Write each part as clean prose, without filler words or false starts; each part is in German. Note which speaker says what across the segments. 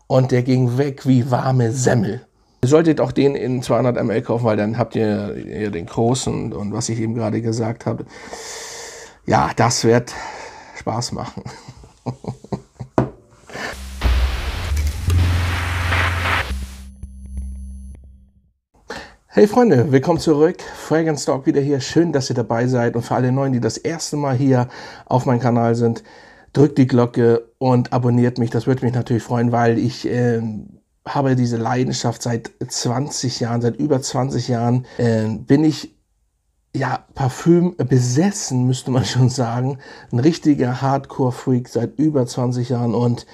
Speaker 1: und der ging weg wie warme Semmel. Ihr solltet auch den in 200 ml kaufen, weil dann habt ihr den großen und was ich eben gerade gesagt habe. Ja, das wird Spaß machen. Hey Freunde, willkommen zurück. Fragrance Talk wieder hier. Schön, dass ihr dabei seid. Und für alle Neuen, die das erste Mal hier auf meinem Kanal sind, drückt die Glocke und abonniert mich. Das würde mich natürlich freuen, weil ich habe diese Leidenschaft seit 20 Jahren, seit über 20 Jahren bin ich ja Parfüm besessen, müsste man schon sagen. Ein richtiger Hardcore-Freak seit über 20 Jahren und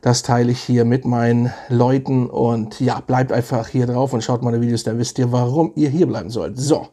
Speaker 1: das teile ich hier mit meinen Leuten und ja, bleibt einfach hier drauf und schaut meine Videos, dann wisst ihr, warum ihr hier bleiben sollt. So,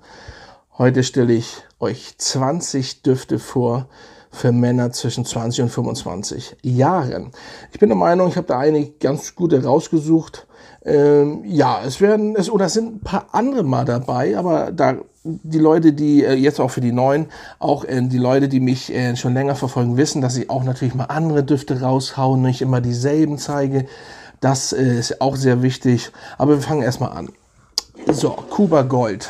Speaker 1: heute stelle ich euch 20 Düfte vor für Männer zwischen 20 und 25 Jahren. Ich bin der Meinung, ich habe da einige ganz gute rausgesucht. Ja, es sind ein paar andere mal dabei, aber da die Leute, die jetzt auch für die Neuen, auch die Leute, die mich schon länger verfolgen, wissen, dass ich auch natürlich mal andere Düfte raushaue, nicht immer dieselben zeige. Das ist auch sehr wichtig. Aber wir fangen erstmal an. So, Cuba Gold.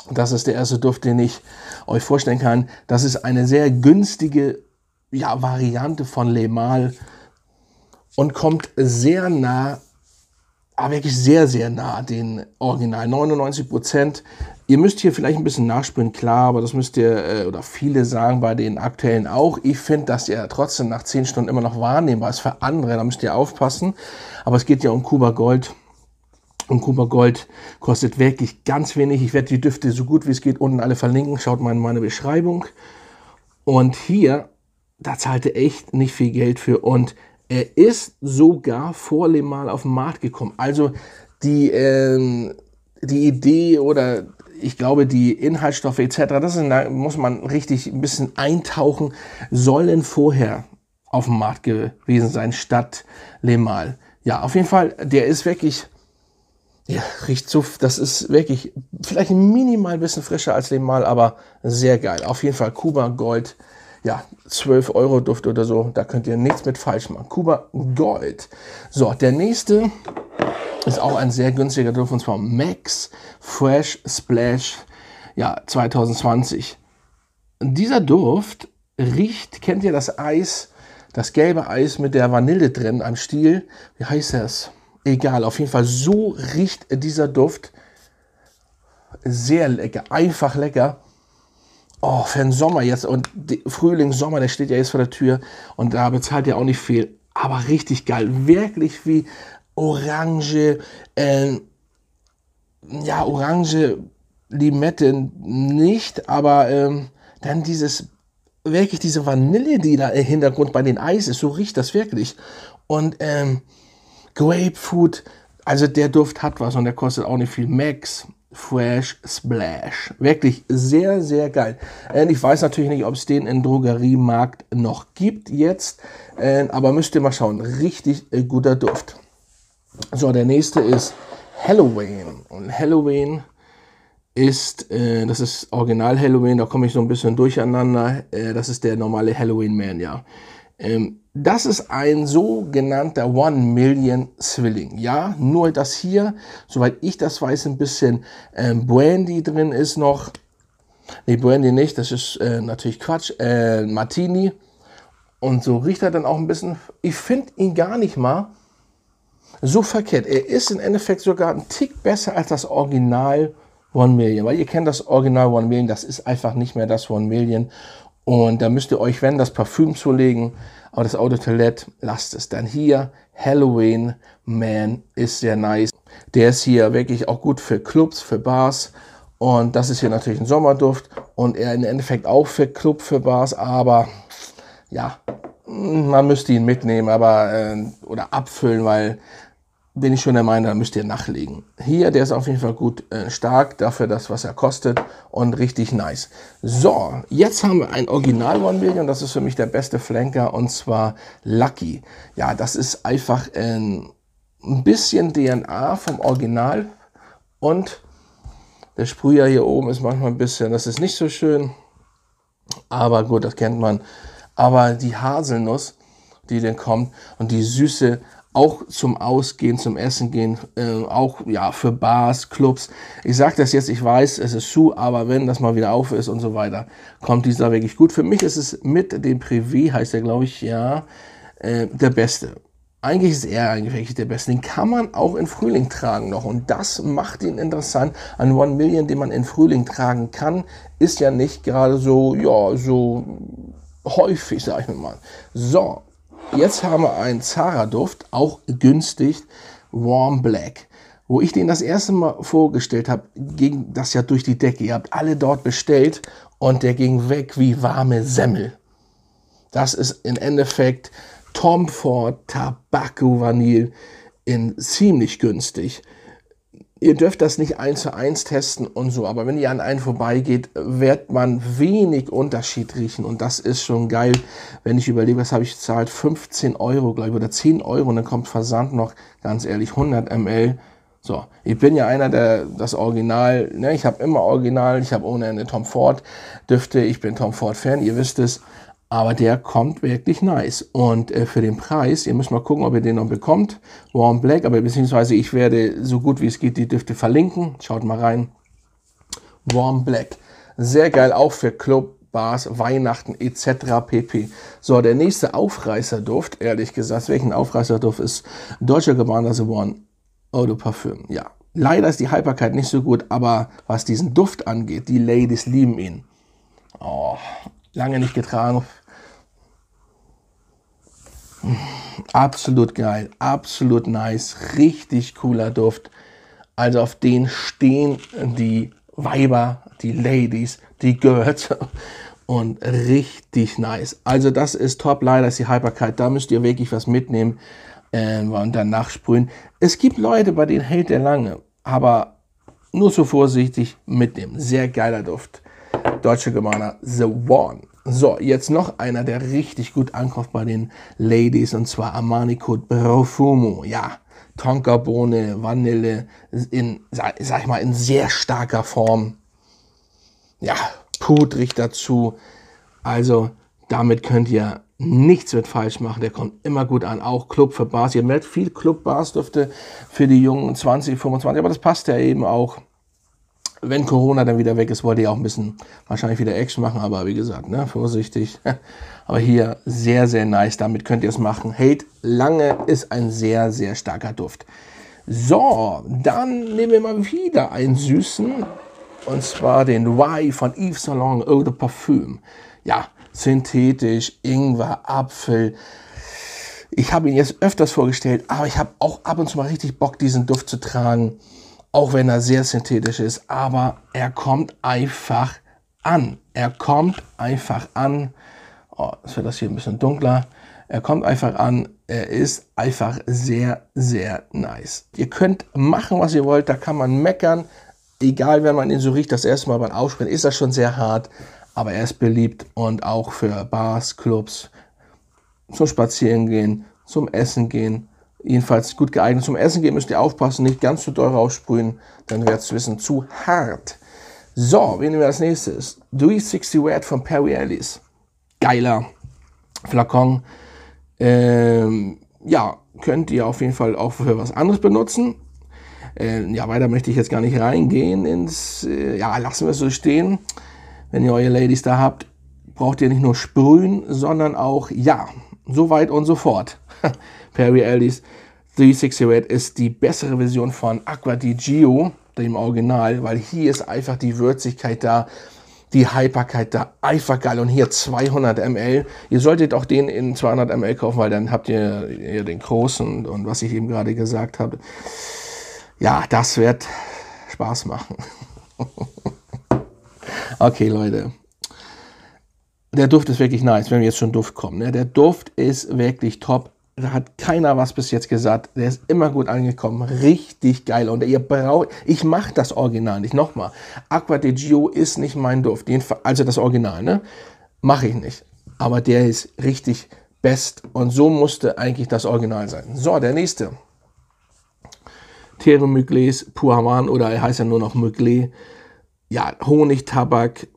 Speaker 1: Das ist der erste Duft, den ich euch vorstellen kann. Das ist eine sehr günstige Variante von Le Male und kommt sehr nah, aber wirklich sehr, sehr nah den Original. 99%. Ihr müsst hier vielleicht ein bisschen nachspüren, klar, aber das müsst ihr, oder viele sagen bei den aktuellen auch. Ich finde, dass er trotzdem nach 10 Stunden immer noch wahrnehmbar ist für andere. Da müsst ihr aufpassen. Aber es geht ja um Cuba Gold. Und Cuba Gold kostet wirklich ganz wenig. Ich werde die Düfte so gut wie es geht unten alle verlinken. Schaut mal in meine Beschreibung. Und hier, da zahlt ihr echt nicht viel Geld für. Und er ist sogar vor Le Male auf den Markt gekommen. Also die Idee oder ich glaube die Inhaltsstoffe etc., da muss man richtig ein bisschen eintauchen, sollen vorher auf dem Markt gewesen sein statt Le Male. Ja, auf jeden Fall, der ist wirklich... Ja, riecht so, das ist wirklich vielleicht ein minimal bisschen frischer als Le Male, aber sehr geil. Auf jeden Fall Cuba Gold, ja, 12 € Duft oder so, da könnt ihr nichts mit falsch machen. Cuba Gold. So, der nächste ist auch ein sehr günstiger Duft und zwar Max Fresh Splash, ja, 2020. Dieser Duft riecht, kennt ihr das Eis, das gelbe Eis mit der Vanille drin am Stiel? Wie heißt das? Egal, auf jeden Fall, so riecht dieser Duft. Sehr lecker, einfach lecker. Oh, für den Sommer jetzt und Frühling, Sommer, der steht ja jetzt vor der Tür und da bezahlt ihr auch nicht viel. Aber richtig geil, wirklich wie Orange, ja, Orange, Limette nicht, aber dann wirklich diese Vanille, die da im Hintergrund bei den Eis ist, so riecht das wirklich. Und Grapefruit, also der Duft hat was und der kostet auch nicht viel. Max Fresh Splash. Wirklich sehr, sehr geil. Ich weiß natürlich nicht, ob es den im Drogeriemarkt noch gibt jetzt, aber müsst ihr mal schauen. Richtig guter Duft. So, der nächste ist Halloween. Und Halloween ist, das ist Original Halloween, da komme ich so ein bisschen durcheinander. Das ist der normale Halloween Man, ja. Das ist ein sogenannter 1 Million Zwilling. Ja, nur dass hier, soweit ich das weiß, ein bisschen Brandy drin ist noch. Nee, Brandy nicht, das ist natürlich Quatsch. Martini. Und so riecht er dann auch ein bisschen. Ich finde ihn gar nicht mal so verkehrt. Er ist im Endeffekt sogar ein Tick besser als das Original 1 Million. Weil ihr kennt das Original 1 Million, das ist einfach nicht mehr das 1 Million. Und da müsst ihr euch, wenn das Parfüm zulegen, aber das Eau de Toilette, lasst es. Dann hier, Halloween Man ist sehr nice. Der ist hier wirklich auch gut für Clubs, für Bars. Und das ist hier natürlich ein Sommerduft. Und er im Endeffekt auch für Club, für Bars. Aber ja, man müsste ihn mitnehmen oder abfüllen, weil bin ich schon der Meinung, da müsst ihr nachlegen. Hier, der ist auf jeden Fall gut stark, dafür das, was er kostet und richtig nice. So, jetzt haben wir ein Original 1 Million, das ist für mich der beste Flanker und zwar Lucky. Ja, das ist einfach ein bisschen DNA vom Original und der Sprüher hier oben ist manchmal ein bisschen, das ist nicht so schön, aber gut, das kennt man. Aber die Haselnuss, die dann kommt und die Süße auch zum Ausgehen, zum Essen gehen, auch ja für Bars, Clubs. Ich sage das jetzt, ich weiß, es ist zu, aber wenn das mal wieder auf ist und so weiter, kommt dieser wirklich gut. Für mich ist es mit dem Privé, heißt der, glaube ich, ja, der Beste. Eigentlich ist er eigentlich wirklich der Beste. Den kann man auch in Frühling tragen noch. Und das macht ihn interessant. Ein 1 Million, den man in Frühling tragen kann, ist ja nicht gerade so, ja, so häufig, sag ich mal. So, jetzt haben wir einen Zara-Duft, auch günstig, Warm Black. Wo ich den das erste Mal vorgestellt habe, ging das ja durch die Decke. Ihr habt alle dort bestellt und der ging weg wie warme Semmel. Das ist im Endeffekt Tom Ford Tobacco Vanille in ziemlich günstig. Ihr dürft das nicht 1:1 testen und so, aber wenn ihr an einen vorbeigeht, wird man wenig Unterschied riechen und das ist schon geil, wenn ich überlege, was habe ich gezahlt, 15 Euro, glaube ich, oder 10 Euro und dann kommt Versand noch, ganz ehrlich, 100 ml. So, ich bin ja einer, der das Original, ne, ich habe immer Original, ich habe ohne Ende Tom Ford Düfte, ich bin Tom Ford Fan, ihr wisst es. Aber der kommt wirklich nice. Und für den Preis, ihr müsst mal gucken, ob ihr den noch bekommt. Warm Black, aber beziehungsweise ich werde so gut wie es geht die Düfte verlinken. Schaut mal rein. Warm Black. Sehr geil, auch für Club, Bars, Weihnachten etc. pp. So, der nächste Aufreißerduft, ehrlich gesagt, welchen Aufreißerduft ist Dolce & Gabbana The One Eau de Parfum. Ja, leider ist die Haltbarkeit nicht so gut, aber was diesen Duft angeht, die Ladies lieben ihn. Oh, lange nicht getragen. Absolut geil, absolut nice, richtig cooler Duft. Also auf den stehen die Weiber, die Ladies, die Girls und richtig nice. Also das ist top, leider ist die Haltbarkeit, da müsst ihr wirklich was mitnehmen und dann nachsprühen. Es gibt Leute, bei denen hält der lange, aber nur so vorsichtig mitnehmen. Sehr geiler Duft. Dolce & Gabbana The One. So, jetzt noch einer, der richtig gut ankommt bei den Ladies, und zwar Armani Code Profumo. Ja, Tonkabohne, Vanille, in, sag ich mal, in sehr starker Form. Ja, pudrig dazu. Also, damit könnt ihr nichts mit falsch machen. Der kommt immer gut an. Auch Club für Bars. Ihr merkt viel Club-Bars-Düfte für die jungen 20, 25, aber das passt ja eben auch. Wenn Corona dann wieder weg ist, wollt ihr auch ein bisschen wahrscheinlich wieder Action machen, aber wie gesagt, ne, vorsichtig. Aber hier sehr, sehr nice, damit könnt ihr es machen. Hält lange, ist ein sehr, sehr starker Duft. So, dann nehmen wir mal wieder einen süßen, und zwar den Y von Yves Saint Laurent Eau de Parfum. Ja, synthetisch, Ingwer, Apfel. Ich habe ihn jetzt öfters vorgestellt, aber ich habe auch ab und zu mal richtig Bock, diesen Duft zu tragen. Auch wenn er sehr synthetisch ist, aber er kommt einfach an. Er kommt einfach an. Oh, jetzt wird das hier ein bisschen dunkler. Er kommt einfach an. Er ist einfach sehr, sehr nice. Ihr könnt machen, was ihr wollt. Da kann man meckern. Egal, wenn man ihn so riecht, das erste Mal beim Aussprechen, ist das schon sehr hart. Aber er ist beliebt und auch für Bars, Clubs, zum Spazierengehen, zum Essen gehen. Jedenfalls gut geeignet. Zum Essen gehen müsst ihr aufpassen, nicht ganz zu doll raussprühen, dann wird es wissen zu hart. So, wen nehmen wir als nächstes? 360 Wet von Perry Ellis. Geiler Flakon. Ja, könnt ihr auf jeden Fall auch für was anderes benutzen. Ja, weiter möchte ich jetzt gar nicht reingehen ins, ja, lassen wir es so stehen. Wenn ihr eure Ladies da habt, braucht ihr nicht nur sprühen, sondern auch, ja, so weit und so fort. Perry Ellis 360 Red ist die bessere Version von Acqua di Gio, dem Original, weil hier ist einfach die Würzigkeit da, die Haltbarkeit da, einfach geil. Und hier 200 ml. Ihr solltet auch den in 200 ml kaufen, weil dann habt ihr den großen und was ich eben gerade gesagt habe. Ja, das wird Spaß machen. Okay, Leute. Der Duft ist wirklich nice, wenn wir jetzt schon Duft kommen. Ne? Der Duft ist wirklich top. Da hat keiner was bis jetzt gesagt. Der ist immer gut angekommen. Richtig geil. Und ihr braucht, ich mache das Original nicht. Nochmal. Acqua di Gio ist nicht mein Duft. Also das Original, ne? Mache ich nicht. Aber der ist richtig best. Und so musste eigentlich das Original sein. So, der nächste. Thierry Mugler's Pour Havan, oder er heißt ja nur noch Mugler. Ja, Honig, Tabak.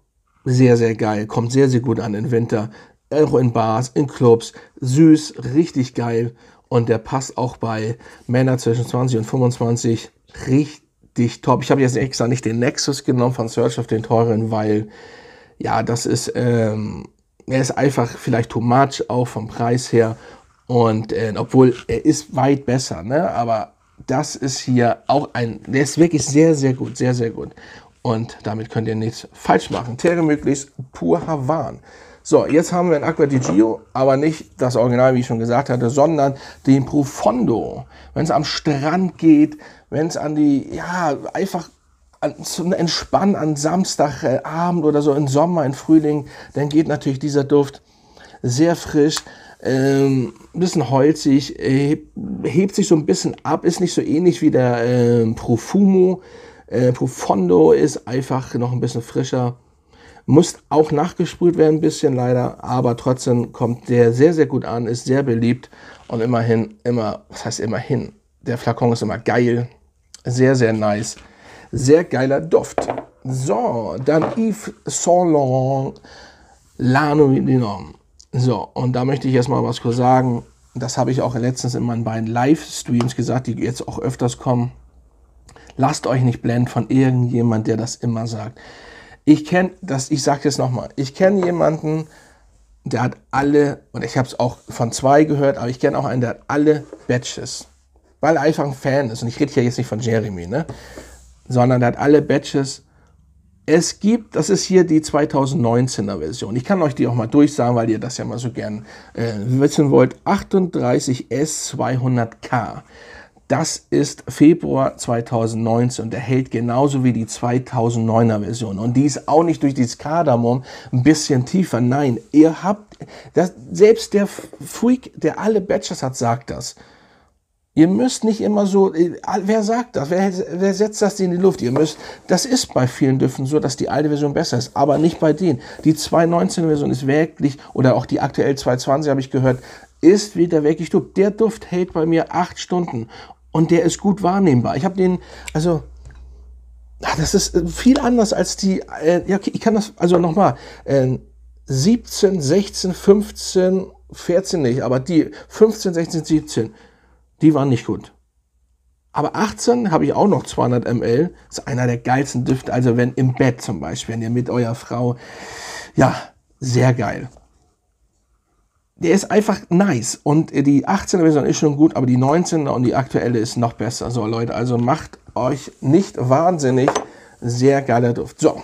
Speaker 1: Sehr, sehr geil. Kommt sehr, sehr gut an im Winter. Auch in Bars, in Clubs. Süß, richtig geil. und der passt auch bei Männern zwischen 20 und 25 richtig top. Ich habe jetzt extra nicht den Nexus genommen von Search auf den teuren, weil ja, das ist, er ist einfach vielleicht too much, auch vom Preis her. Und obwohl er ist weit besser, ne? Aber das ist hier auch der ist wirklich sehr, sehr gut, sehr, sehr gut. Und damit könnt ihr nichts falsch machen. Terre möglichst pur Havan. So, jetzt haben wir ein Acqua di Gio, aber nicht das Original, wie ich schon gesagt hatte, sondern den Profondo. Wenn es am Strand geht, wenn es an die, ja, einfach zum Entspannen an Samstagabend oder so im Sommer, im Frühling, dann geht natürlich dieser Duft sehr frisch, ein bisschen holzig, hebt sich so ein bisschen ab, ist nicht so ähnlich wie der Profumo. Profondo ist einfach noch ein bisschen frischer, muss auch nachgesprüht werden ein bisschen leider, aber trotzdem kommt der sehr, sehr gut an, ist sehr beliebt und was heißt immerhin, der Flakon ist immer geil, sehr, sehr nice. Sehr geiler Duft. So, dann Yves Saint Laurent La Nuit des Hommes. So, und da möchte ich erstmal was kurz sagen. Das habe ich auch letztens in meinen beiden Livestreams gesagt, die jetzt auch öfters kommen. Lasst euch nicht blenden von irgendjemand, der das immer sagt. Ich sage jetzt nochmal, ich kenne jemanden, der hat alle, und ich habe es auch von 2 gehört, aber ich kenne auch einen, der hat alle Batches. Weil er einfach ein Fan ist. Und ich rede hier jetzt nicht von Jeremy, ne? Sondern der hat alle Batches. Es gibt, das ist hier die 2019er Version. Ich kann euch die auch mal durchsagen, weil ihr das ja mal so gern wissen wollt. 38S200K. Das ist Februar 2019 und der hält genauso wie die 2009er Version. Und die ist auch nicht durch dieses Kardamom ein bisschen tiefer. Nein, ihr habt, selbst der Freak, der alle Batches hat, sagt das. Ihr müsst nicht immer so, wer sagt das? Wer setzt das in die Luft? Das ist bei vielen Düften so, dass die alte Version besser ist, aber nicht bei denen. Die 2019er Version ist wirklich, oder auch die aktuell 2020 habe ich gehört, ist wieder wirklich Duft. Der Duft hält bei mir 8 Stunden und der ist gut wahrnehmbar. Ich habe den, also, das ist viel anders als die, ja, okay, ich kann das, also nochmal, 17, 16, 15, 14 nicht, aber die 15, 16, 17, die waren nicht gut. Aber 18 habe ich auch noch 200 ml. Das ist einer der geilsten Düfte. Also wenn im Bett zum Beispiel, wenn ihr mit eurer Frau, ja, sehr geil. Der ist einfach nice. Und die 18er Version ist schon gut, aber die 19er und die aktuelle ist noch besser. So Leute, also macht euch nicht wahnsinnig. Sehr geiler Duft. So,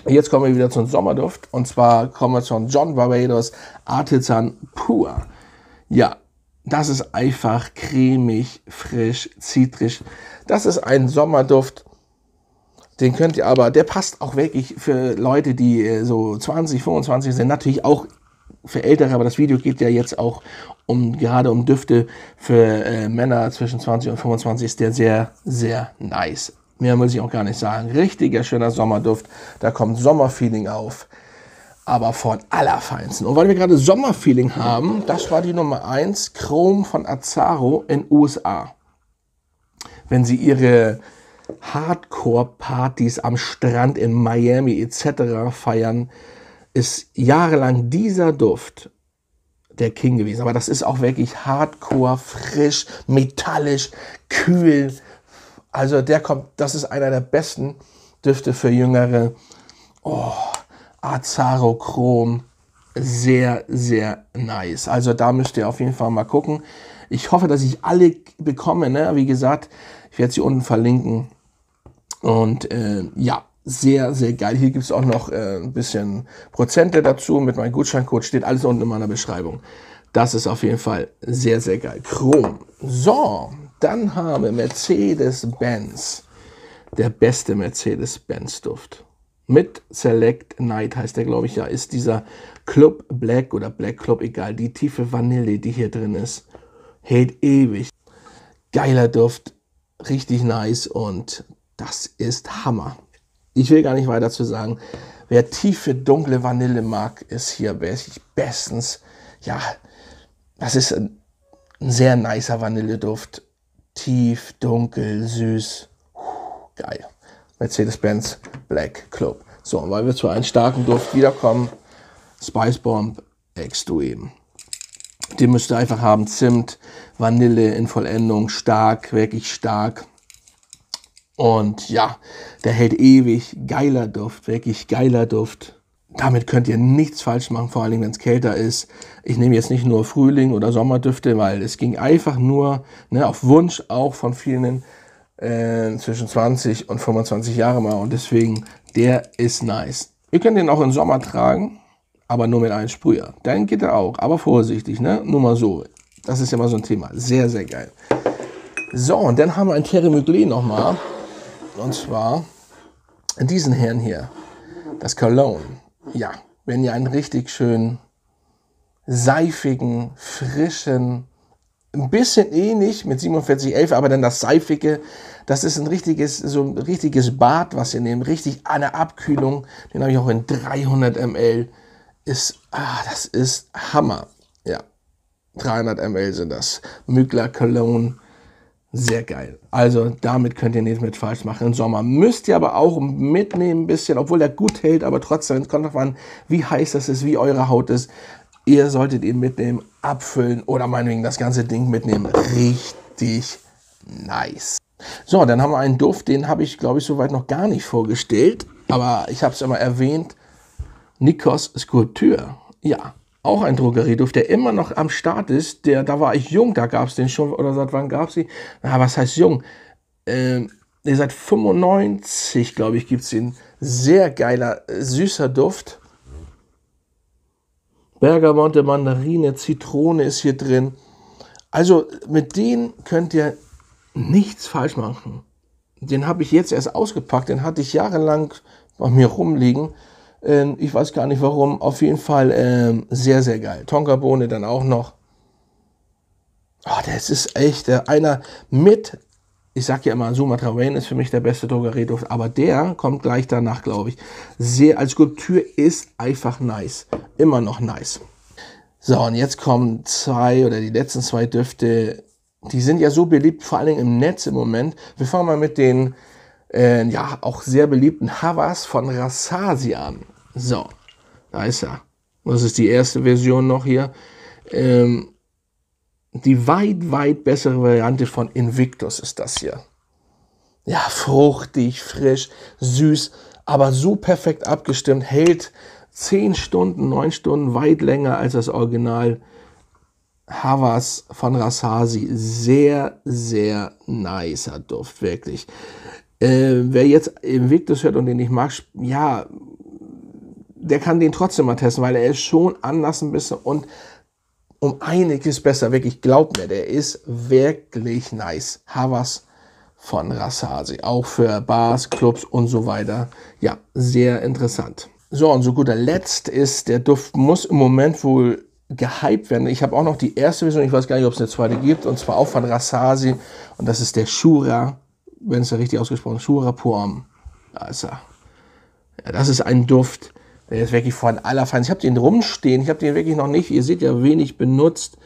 Speaker 1: jetzt kommen wir wieder zum Sommerduft. Und zwar kommen wir von John Varvatos Artisan Pur. Ja. Das ist einfach cremig, frisch, zitrisch. Das ist ein Sommerduft. Den könnt ihr aber, der passt auch wirklich für Leute, die so 20, 25 sind. Natürlich auch für Ältere, aber das Video geht ja jetzt auch gerade um Düfte für Männer zwischen 20 und 25. Ist der sehr, sehr nice. Mehr muss ich auch gar nicht sagen. Richtiger schöner Sommerduft. Da kommt Sommerfeeling auf. Aber von allerfeinsten. Und weil wir gerade Sommerfeeling haben, das war die Nummer 1, Chrome von Azzaro in USA. Wenn sie ihre Hardcore-Partys am Strand in Miami etc. feiern, ist jahrelang dieser Duft der King gewesen. Aber das ist auch wirklich Hardcore, frisch, metallisch, kühl. Also das ist einer der besten Düfte für Jüngere. Oh, Azzaro Chrom, sehr, sehr nice. Also da müsst ihr auf jeden Fall mal gucken. Ich hoffe, dass ich alle bekomme. Ne? Wie gesagt, ich werde sie unten verlinken. Und ja, sehr, sehr geil. Hier gibt es auch noch ein bisschen Prozente dazu. Mit meinem Gutscheincode steht alles unten in meiner Beschreibung. Das ist auf jeden Fall sehr, sehr geil. Chrom. So, dann haben wir Mercedes-Benz. Der beste Mercedes-Benz-Duft. Mit Select Night heißt der, glaube ich, ja, ist dieser Club Black oder Black Club, egal, die tiefe Vanille, die hier drin ist, hält ewig. Geiler Duft, richtig nice und das ist Hammer. Ich will gar nicht weiter zu sagen. Wer tiefe, dunkle Vanille mag, ist hier wirklich bestens. Ja, das ist ein sehr nicer Vanilleduft. Tief, dunkel, süß. Geil. Mercedes-Benz Black Club. So, und weil wir zu einem starken Duft wiederkommen, Spice Bomb, X-Du eben. Den müsst ihr einfach haben. Zimt, Vanille in Vollendung, stark, wirklich stark. Und ja, der hält ewig. Geiler Duft, wirklich geiler Duft. Damit könnt ihr nichts falsch machen, vor allem wenn es kälter ist. Ich nehme jetzt nicht nur Frühling- oder Sommerdüfte, weil es ging einfach nur, ne, auf Wunsch auch von vielen zwischen 20 und 25 Jahre mal. Und deswegen, der ist nice. Ihr könnt den auch im Sommer tragen, aber nur mit einem Sprüher. Dann geht er auch, aber vorsichtig, ne? Nur mal so. Das ist ja mal so ein Thema. Sehr, sehr geil. So, und dann haben wir ein Thierry Mugler nochmal. Und zwar diesen Herrn hier. Das Cologne. Ja, wenn ihr einen richtig schön seifigen, frischen, ein bisschen ähnlich mit 4711, aber dann das Seifige, das ist so ein richtiges Bad, was ihr nehmt, richtig eine Abkühlung. Den habe ich auch in 300 ml. Das ist Hammer. Ja, 300 ml sind das. Mugler Cologne, sehr geil. Also damit könnt ihr nichts mit falsch machen im Sommer. Müsst ihr aber auch mitnehmen ein bisschen, obwohl der gut hält, aber trotzdem, es kommt drauf an, wie heiß das ist, wie eure Haut ist. Ihr solltet ihn mitnehmen, abfüllen oder meinetwegen das ganze Ding mitnehmen. Richtig nice. So, dann haben wir einen Duft, den habe ich, glaube ich, soweit noch gar nicht vorgestellt. Aber ich habe es immer erwähnt. Nikos Sculpture. Ja, auch ein Drogerieduft, der immer noch am Start ist. Da war ich jung, da gab es den schon. Oder seit wann gab es den? Na, was heißt jung? Seit 95, glaube ich, gibt es den. Sehr geiler, süßer Duft. Bergamonte, Mandarine, Zitrone ist hier drin. Also mit denen könnt ihr nichts falsch machen. Den habe ich jetzt erst ausgepackt. Den hatte ich jahrelang bei mir rumliegen. Ich weiß gar nicht warum. Auf jeden Fall sehr, sehr geil. Tonkabohne dann auch noch. Oh, das ist echt einer mit... Ich sage ja immer, Sumatra Rain ist für mich der beste Drogerieduft, aber der kommt gleich danach, glaube ich. Sehr als Skulptur ist einfach nice. Immer noch nice. So, und jetzt kommen die letzten zwei Düfte. Die sind ja so beliebt, vor allem im Netz im Moment. Wir fangen mal mit den auch sehr beliebten Havas von Rassasi an. So, da ist er. Das ist die erste Version noch hier. Die weit, weit bessere Variante von Invictus ist das hier. Ja, fruchtig, frisch, süß, aber so perfekt abgestimmt, hält 10 Stunden, 9 Stunden, weit länger als das Original Havas von Rassasi. Sehr, sehr nicer Duft, wirklich. Wer jetzt Invictus hört und den nicht mag, ja, der kann den trotzdem mal testen, weil er ist schon anders ein bisschen und um einiges besser, wirklich, glaubt mir, der ist wirklich nice. Havas von Rassasi, auch für Bars, Clubs und so weiter. Ja, sehr interessant. So, und zu guter Letzt ist, der Duft muss im Moment wohl gehypt werden. Ich habe auch noch die erste Version, ich weiß gar nicht, ob es eine zweite gibt, und zwar auch von Rassasi. Und das ist der Shura, wenn es ja richtig ausgesprochen ist, Shura Poem. Da ist er. Ja, das ist ein Duft, der ist wirklich von allerfeinsten. Ich habe den rumstehen, ich habe den wirklich noch nicht, ihr seht ja, wenig benutzt.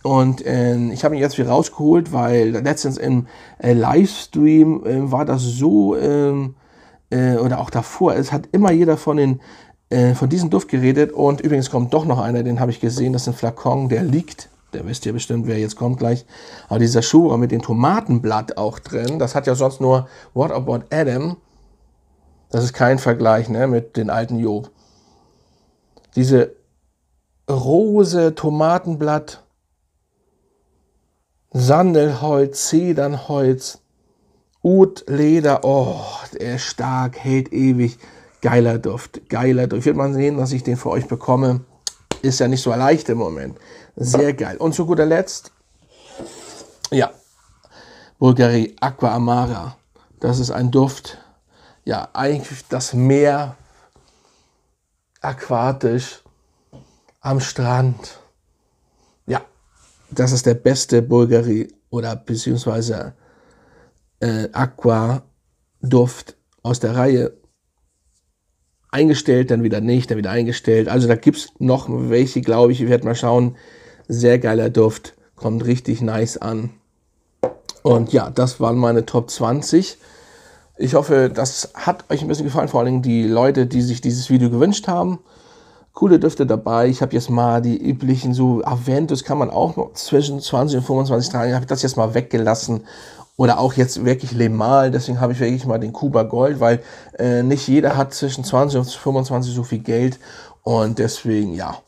Speaker 1: Und ich habe ihn jetzt wieder rausgeholt, weil letztens im Livestream war das so, oder auch davor, es hat immer jeder von diesem Duft geredet. Und übrigens kommt doch noch einer, den habe ich gesehen, das ist ein Flakon, der liegt. Der wisst ihr bestimmt, wer jetzt kommt gleich. Aber dieser Shura mit dem Tomatenblatt auch drin, das hat ja sonst nur What About Adam. Das ist kein Vergleich, ne, mit den alten Job. Diese Rose, Tomatenblatt, Sandelholz, Zedernholz, Ud, Leder, oh, der ist stark, hält ewig, geiler Duft, geiler Duft. Ich werde mal sehen, dass ich den für euch bekomme. Ist ja nicht so leicht im Moment. Sehr geil. Und zu guter Letzt, ja, Bulgari Aqua Amara. Das ist ein Duft, ja, eigentlich das Meer, aquatisch, am Strand. Ja, das ist der beste Bulgari oder beziehungsweise Aqua-Duft aus der Reihe. Eingestellt, dann wieder nicht, dann wieder eingestellt. Also da gibt es noch welche, glaube ich. Ich werde mal schauen. Sehr geiler Duft. Kommt richtig nice an. Und ja, das waren meine Top 20. Ich hoffe, das hat euch ein bisschen gefallen. Vor allem die Leute, die sich dieses Video gewünscht haben. coole Düfte dabei. Ich habe jetzt mal die üblichen, so Aventus kann man auch noch zwischen 20 und 25 tragen. Ich habe das jetzt mal weggelassen. Oder auch jetzt wirklich Le Male, deswegen habe ich wirklich mal den Cuba Gold, weil nicht jeder hat zwischen 20 und 25 so viel Geld. Und deswegen, ja,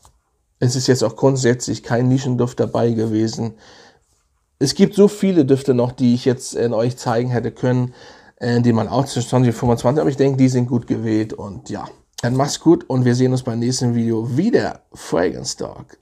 Speaker 1: es ist jetzt auch grundsätzlich kein Nischenduft dabei gewesen. Es gibt so viele Düfte noch, die ich jetzt euch zeigen hätte können, die man auch zwischen 20 und 25, aber ich denke, die sind gut gewählt und ja. Dann mach's gut und wir sehen uns beim nächsten Video wieder. Fragrance Talk.